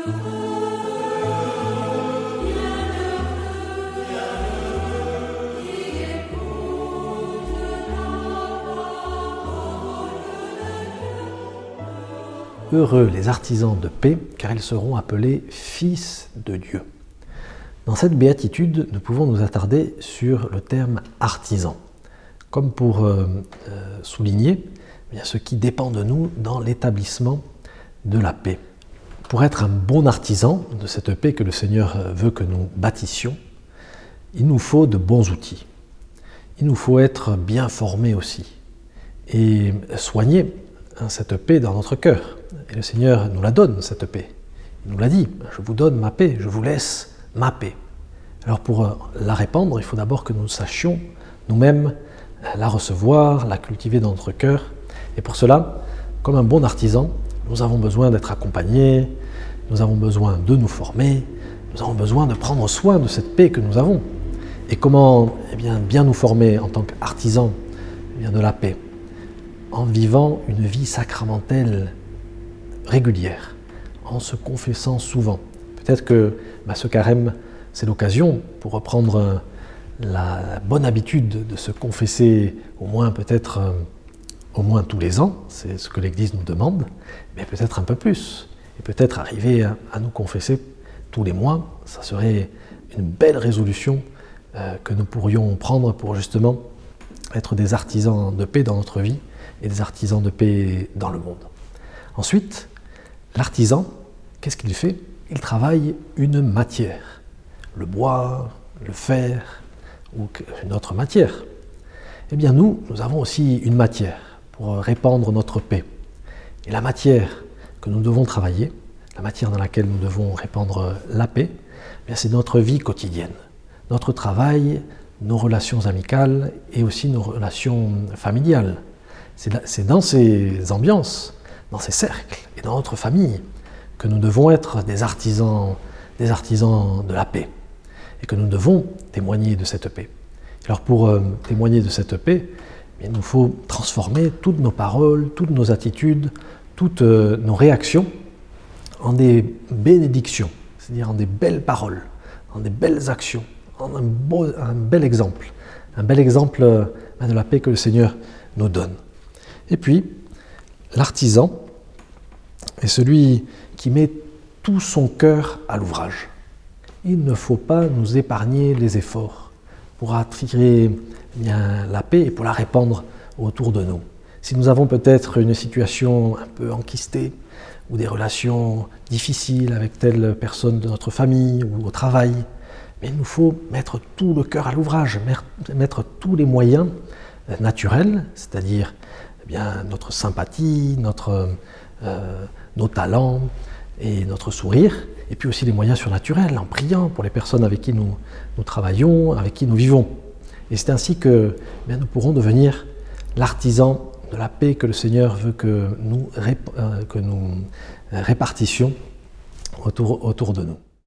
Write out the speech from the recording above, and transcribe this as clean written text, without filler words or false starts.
Heureux les artisans de paix, car ils seront appelés fils de Dieu. Dans cette béatitude, nous pouvons nous attarder sur le terme artisan, comme pour souligner ce qui dépend de nous dans l'établissement de la paix. Pour être un bon artisan de cette paix que le Seigneur veut que nous bâtissions, il nous faut de bons outils. Il nous faut être bien formés aussi et soigner cette paix dans notre cœur. Et le Seigneur nous la donne, cette paix. Il nous l'a dit, je vous donne ma paix, je vous laisse ma paix. Alors pour la répandre, il faut d'abord que nous sachions nous-mêmes la recevoir, la cultiver dans notre cœur. Et pour cela, comme un bon artisan, nous avons besoin d'être accompagnés, nous avons besoin de nous former, nous avons besoin de prendre soin de cette paix que nous avons. Et comment bien nous former en tant qu'artisans de la paix? En vivant une vie sacramentelle régulière, en se confessant souvent. Peut-être que ce carême, c'est l'occasion pour reprendre la bonne habitude de se confesser au moins tous les ans, c'est ce que l'Église nous demande, mais peut-être un peu plus. Et peut-être arriver à nous confesser tous les mois, ça serait une belle résolution que nous pourrions prendre pour justement être des artisans de paix dans notre vie et des artisans de paix dans le monde. Ensuite, l'artisan, qu'est-ce qu'il fait? Il travaille une matière, le bois, le fer ou une autre matière. Eh bien nous avons aussi une matière pour répandre notre paix. Et la matière que nous devons travailler, la matière dans laquelle nous devons répandre la paix, c'est notre vie quotidienne, notre travail, nos relations amicales et aussi nos relations familiales. C'est dans ces ambiances, dans ces cercles et dans notre famille que nous devons être des artisans de la paix et que nous devons témoigner de cette paix. Alors pour témoigner de cette paix, il nous faut transformer toutes nos paroles, toutes nos attitudes, toutes nos réactions en des bénédictions, c'est-à-dire en des belles paroles, en des belles actions, en un bel exemple de la paix que le Seigneur nous donne. Et puis, l'artisan est celui qui met tout son cœur à l'ouvrage. Il ne faut pas nous épargner les efforts pour attirer la paix et pour la répandre autour de nous. Si nous avons peut-être une situation un peu enquistée ou des relations difficiles avec telle personne de notre famille ou au travail, mais il nous faut mettre tout le cœur à l'ouvrage, mettre tous les moyens naturels, c'est-à-dire notre sympathie, nos talents et notre sourire, et puis aussi les moyens surnaturels, en priant pour les personnes avec qui nous travaillons, avec qui nous vivons. Et c'est ainsi que nous pourrons devenir l'artisan de la paix que le Seigneur veut que nous répartissions autour de nous.